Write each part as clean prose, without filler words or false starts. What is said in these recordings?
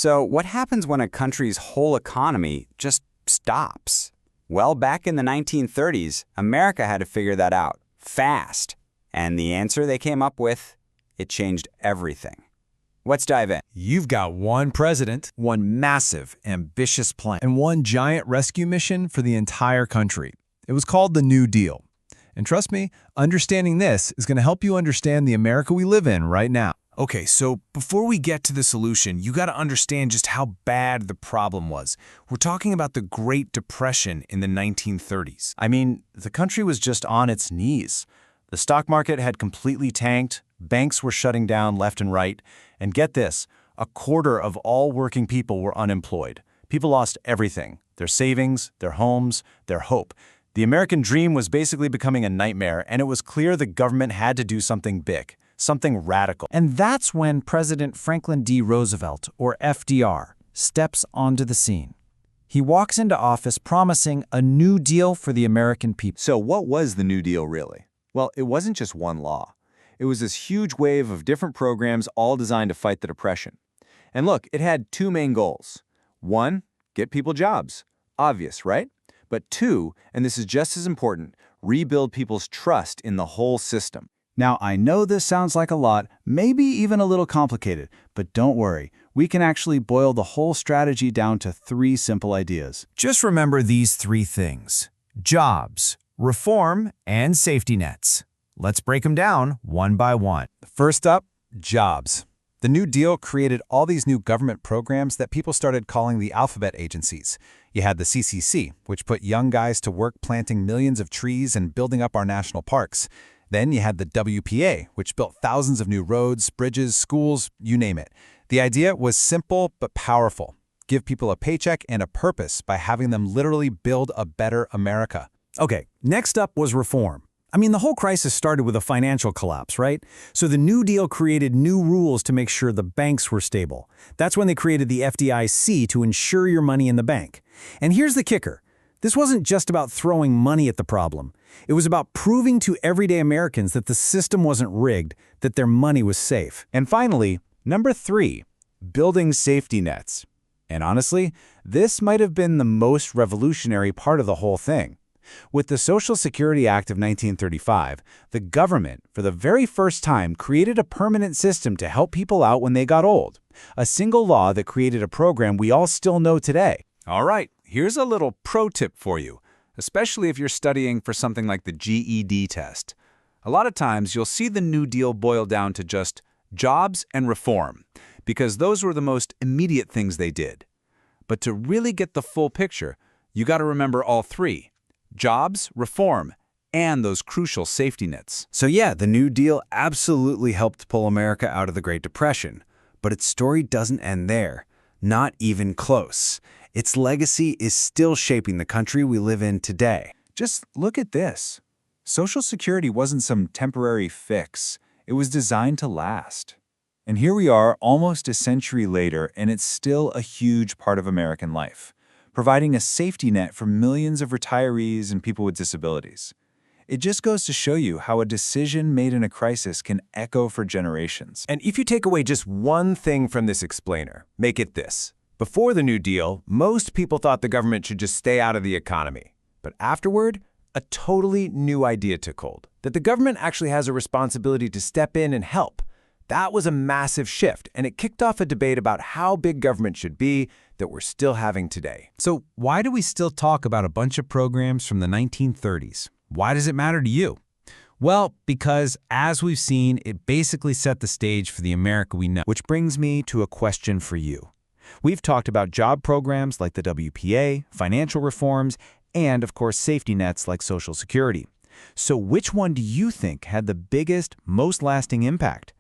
So what happens when a country's whole economy just stops? Well, back in the 1930s, America had to figure that out fast. And the answer they came up with, it changed everything. Let's dive in. You've got one president, one massive, ambitious plan, and one giant rescue mission for the entire country. It was called the New Deal. And trust me, understanding this is going to help you understand the America we live in right now. Okay, so before we get to the solution, you got to understand just how bad the problem was. We're talking about the Great Depression in the 1930s. I mean, the country was just on its knees. The stock market had completely tanked, banks were shutting down left and right, and get this, a quarter of all working people were unemployed. People lost everything, their savings, their homes, their hope. The American dream was basically becoming a nightmare, and it was clear the government had to do something big, something radical. And that's when President Franklin D. Roosevelt, or FDR, steps onto the scene. He walks into office promising a new deal for the American people. So what was the New Deal really? Well, it wasn't just one law. It was this huge wave of different programs all designed to fight the Depression. And look, it had two main goals. One, get people jobs. Obvious, right? But two, and this is just as important, rebuild people's trust in the whole system. Now, I know this sounds like a lot, maybe even a little complicated, but don't worry. We can actually boil the whole strategy down to 3 simple ideas. Just remember these 3 things: jobs, reform, and safety nets. Let's break them down one by one. First up, jobs. The New Deal created all these new government programs that people started calling the alphabet agencies. You had the CCC, which put young guys to work planting millions of trees and building up our national parks. Then you had the WPA, which built thousands of new roads, bridges, schools, you name it. The idea was simple but powerful. Give people a paycheck and a purpose by having them literally build a better America. Okay, next up was reform. I mean, the whole crisis started with a financial collapse, right? So the New Deal created new rules to make sure the banks were stable. That's when they created the FDIC to insure your money in the bank. And here's the kicker. This wasn't just about throwing money at the problem. It was about proving to everyday Americans that the system wasn't rigged, that their money was safe. And finally, number 3, building safety nets. And honestly, this might have been the most revolutionary part of the whole thing. With the Social Security Act of 1935, the government, for the very first time, created a permanent system to help people out when they got old. A single law that created a program we all still know today. All right, here's a little pro tip for you, especially if you're studying for something like the GED test. A lot of times you'll see the New Deal boil down to just jobs and reform, because those were the most immediate things they did. But to really get the full picture, you got to remember all 3. Jobs, reform, and those crucial safety nets. So yeah, the New Deal absolutely helped pull America out of the Great Depression. But its story doesn't end there. Not even close. Its legacy is still shaping the country we live in today. Just look at this. Social Security wasn't some temporary fix. It was designed to last. And here we are almost a century later, and it's still a huge part of American life, providing a safety net for millions of retirees and people with disabilities. It just goes to show you how a decision made in a crisis can echo for generations. And if you take away just one thing from this explainer, make it this. Before the New Deal, most people thought the government should just stay out of the economy. But afterward, a totally new idea took hold, that the government actually has a responsibility to step in and help. That was a massive shift, and it kicked off a debate about how big government should be that we're still having today. So why do we still talk about a bunch of programs from the 1930s? Why does it matter to you? Well, because as we've seen, it basically set the stage for the America we know. Which brings me to a question for you. We've talked about job programs like the WPA, financial reforms, and of course safety nets like Social Security. So which one do you think had the biggest, most lasting impact?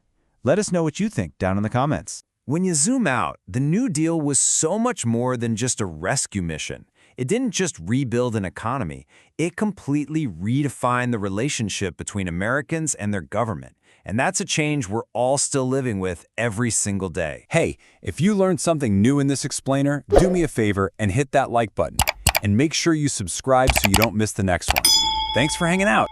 Let us know what you think down in the comments. When you zoom out, the New Deal was so much more than just a rescue mission. It didn't just rebuild an economy. It completely redefined the relationship between Americans and their government. And that's a change we're all still living with every single day. Hey, if you learned something new in this explainer, do me a favor and hit that like button. And make sure you subscribe so you don't miss the next one. Thanks for hanging out.